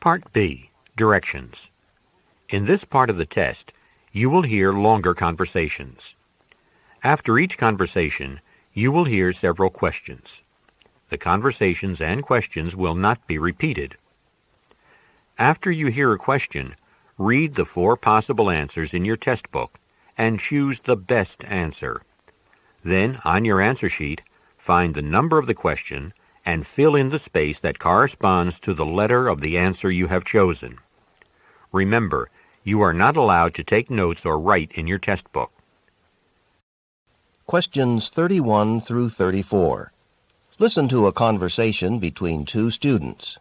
Part B, Directions. In this part of the test, you will hear longer conversations. After each conversation, you will hear several questions. The conversations and questions will not be repeated. After you hear a question, read the 4 possible answers in your test book and choose the best answer. Then, on your answer sheet, find the number of the question and fill in the space that corresponds to the letter of the answer you have chosen. Remember, you are not allowed to take notes or write in your test book. Questions 31 through 34. Listen to a conversation between 2 students.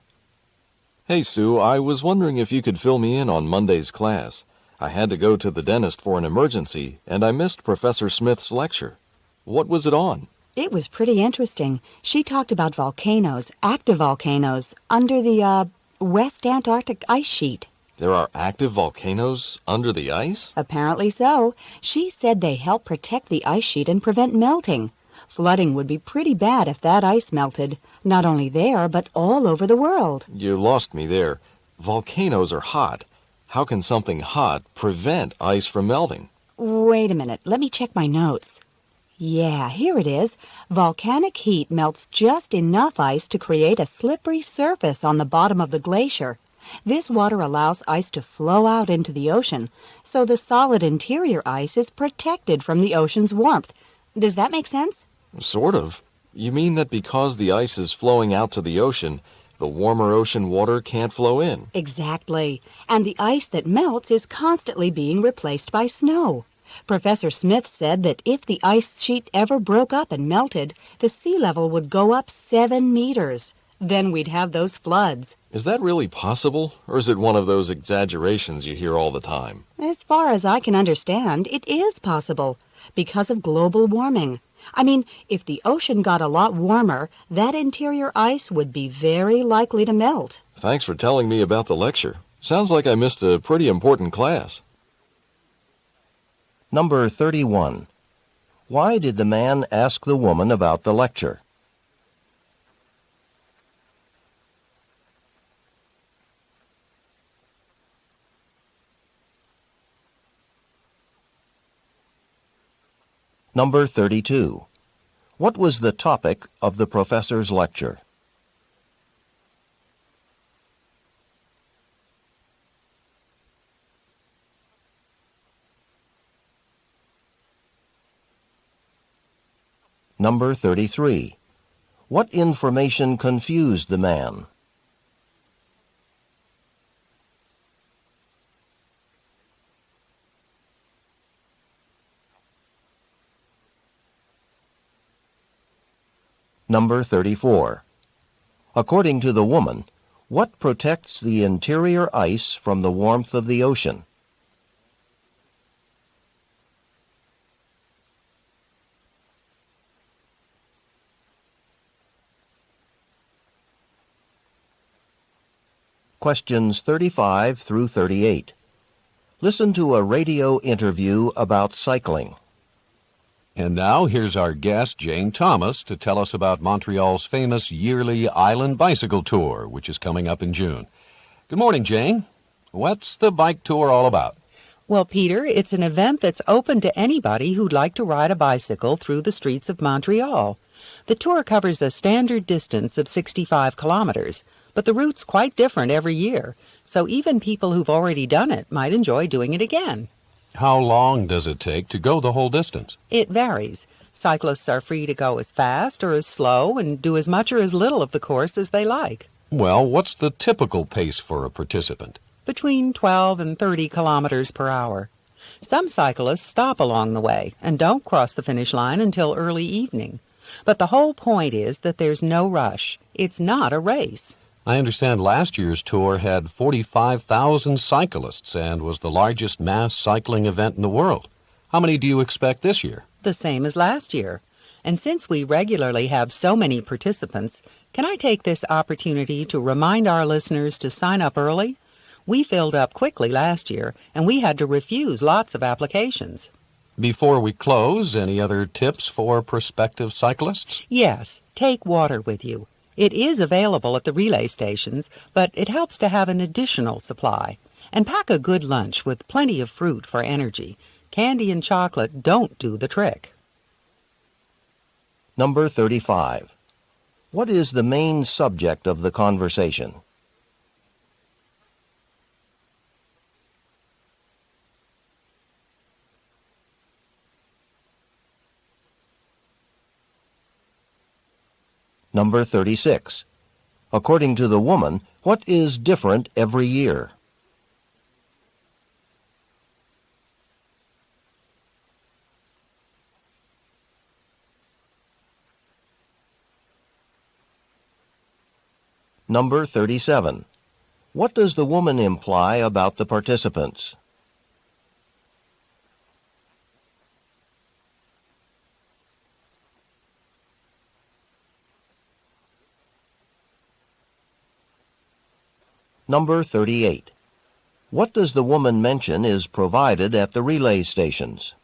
Hey, Sue, I was wondering if you could fill me in on Monday's class. I had to go to the dentist for an emergency, and I missed Professor Smith's lecture. What was it on? It was pretty interesting. She talked about volcanoes, active volcanoes, under the, West Antarctic ice sheet. There are active volcanoes under the ice? Apparently so. She said they help protect the ice sheet and prevent melting. Flooding would be pretty bad if that ice melted, not only there, but all over the world. You lost me there. Volcanoes are hot. How can something hot prevent ice from melting? Wait a minute. Let me check my notes. Yeah, here it is. Volcanic heat melts just enough ice to create a slippery surface on the bottom of the glacier. This water allows ice to flow out into the ocean, so the solid interior ice is protected from the ocean's warmth. Does that make sense? Sort of. You mean that because the ice is flowing out to the ocean, the warmer ocean water can't flow in? Exactly. And the ice that melts is constantly being replaced by snow. Professor Smith said that if the ice sheet ever broke up and melted, the sea level would go up 7 meters. Then we'd have those floods. Is that really possible, or is it one of those exaggerations you hear all the time? As far as I can understand, it is possible, because of global warming. I mean, if the ocean got a lot warmer, that interior ice would be very likely to melt. Thanks for telling me about the lecture. Sounds like I missed a pretty important class. Number 31. Why did the man ask the woman about the lecture? Number 32. What was the topic of the professor's lecture? Number 33. What information confused the man? Number 34. According to the woman, what protects the interior ice from the warmth of the ocean? Questions 35 through 38. Listen to a radio interview about cycling. And now here's our guest, Jane Thomas, to tell us about Montreal's famous yearly Island Bicycle Tour, which is coming up in June. Good morning, Jane. What's the bike tour all about? Well, Peter, it's an event that's open to anybody who'd like to ride a bicycle through the streets of Montreal. The tour covers a standard distance of 65 kilometers, but the route's quite different every year, so even people who've already done it might enjoy doing it again. How long does it take to go the whole distance? It varies. Cyclists are free to go as fast or as slow and do as much or as little of the course as they like. Well, what's the typical pace for a participant? Between 12 and 30 kilometers per hour. Some cyclists stop along the way and don't cross the finish line until early evening. But the whole point is that there's no rush. It's not a race. I understand last year's tour had 45,000 cyclists and was the largest mass cycling event in the world. How many do you expect this year? The same as last year. And since we regularly have so many participants, can I take this opportunity to remind our listeners to sign up early? We filled up quickly last year, and we had to refuse lots of applications. Before we close, any other tips for prospective cyclists? Yes, take water with you. It is available at the relay stations, but it helps to have an additional supply. And pack a good lunch with plenty of fruit for energy. Candy and chocolate don't do the trick. Number 35. What is the main subject of the conversation? Number 36. According to the woman, what is different every year? Number 37. What does the woman imply about the participants? Number 38. What does the woman mention is provided at the relay stations?